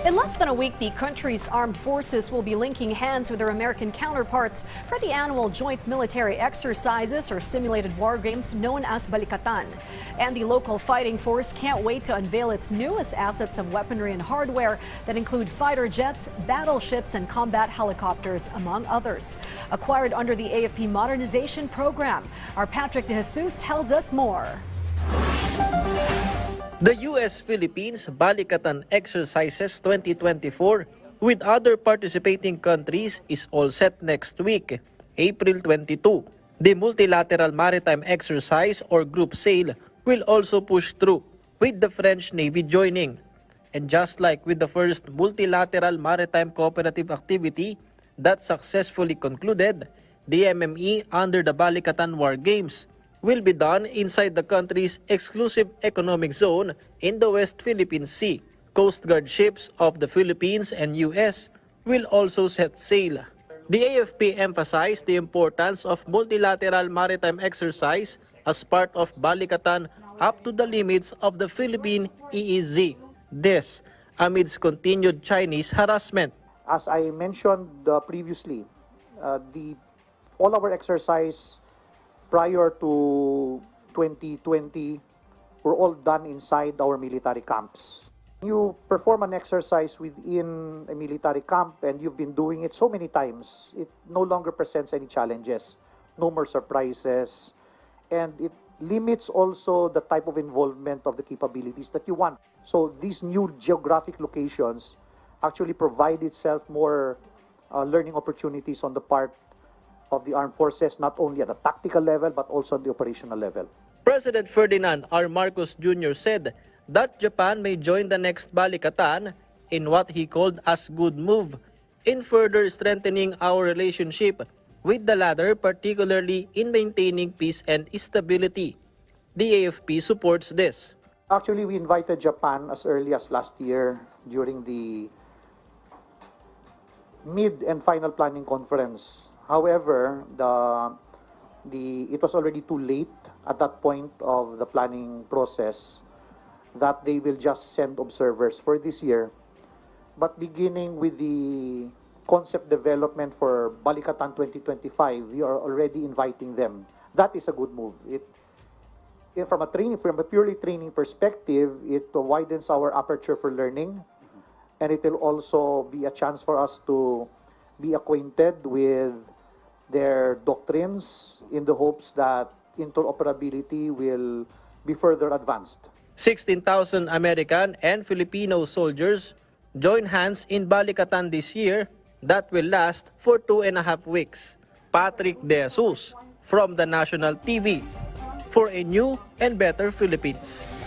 In less than a week, the country's armed forces will be linking hands with their American counterparts for the annual joint military exercises or simulated war games known as balikatan. And the local fighting force can't wait to unveil its newest assets of weaponry and hardware that include fighter jets, battleships, and combat helicopters, among others. Acquired under the AFP modernization program. Our Patrick De Jesus tells us more. The U.S. Philippines Balikatan Exercises 2024 with other participating countries is all set next week, April 22. The multilateral maritime exercise or group sail will also push through, with the French Navy joining. And just like with the first multilateral maritime cooperative activity that successfully concluded, the MME under the Balikatan War Games will be done inside the country's exclusive economic zone in the West Philippine Sea. Coast Guard ships of the Philippines and U.S. will also set sail. The AFP emphasized the importance of multilateral maritime exercise as part of Balikatan up to the limits of the Philippine EEZ. This amidst continued Chinese harassment. As I mentioned previously, all our exercise prior to 2020 were all done inside our military camps. You perform an exercise within a military camp and you've been doing it so many times, it no longer presents any challenges, no more surprises, and it limits also the type of involvement of the capabilities that you want. So these new geographic locations actually provide itself more learning opportunities on the part of the armed forces, not only at the tactical level but also at the operational level. President Ferdinand R. Marcos Jr. said that Japan may join the next Balikatan in what he called as good move in further strengthening our relationship with the latter, particularly in maintaining peace and stability. The AFP supports this. Actually, we invited Japan as early as last year during the mid and final planning conference. However, it was already too late at that point of the planning process that they will just send observers for this year. But beginning with the concept development for Balikatan 2025, we are already inviting them. That is a good move. From a purely training perspective, it widens our aperture for learning, and it will also be a chance for us to be acquainted with their doctrines in the hopes that interoperability will be further advanced. 16,000 American and Filipino soldiers join hands in Balikatan this year that will last for 2.5 weeks. Patrick De Jesus from the National TV for a new and better Philippines.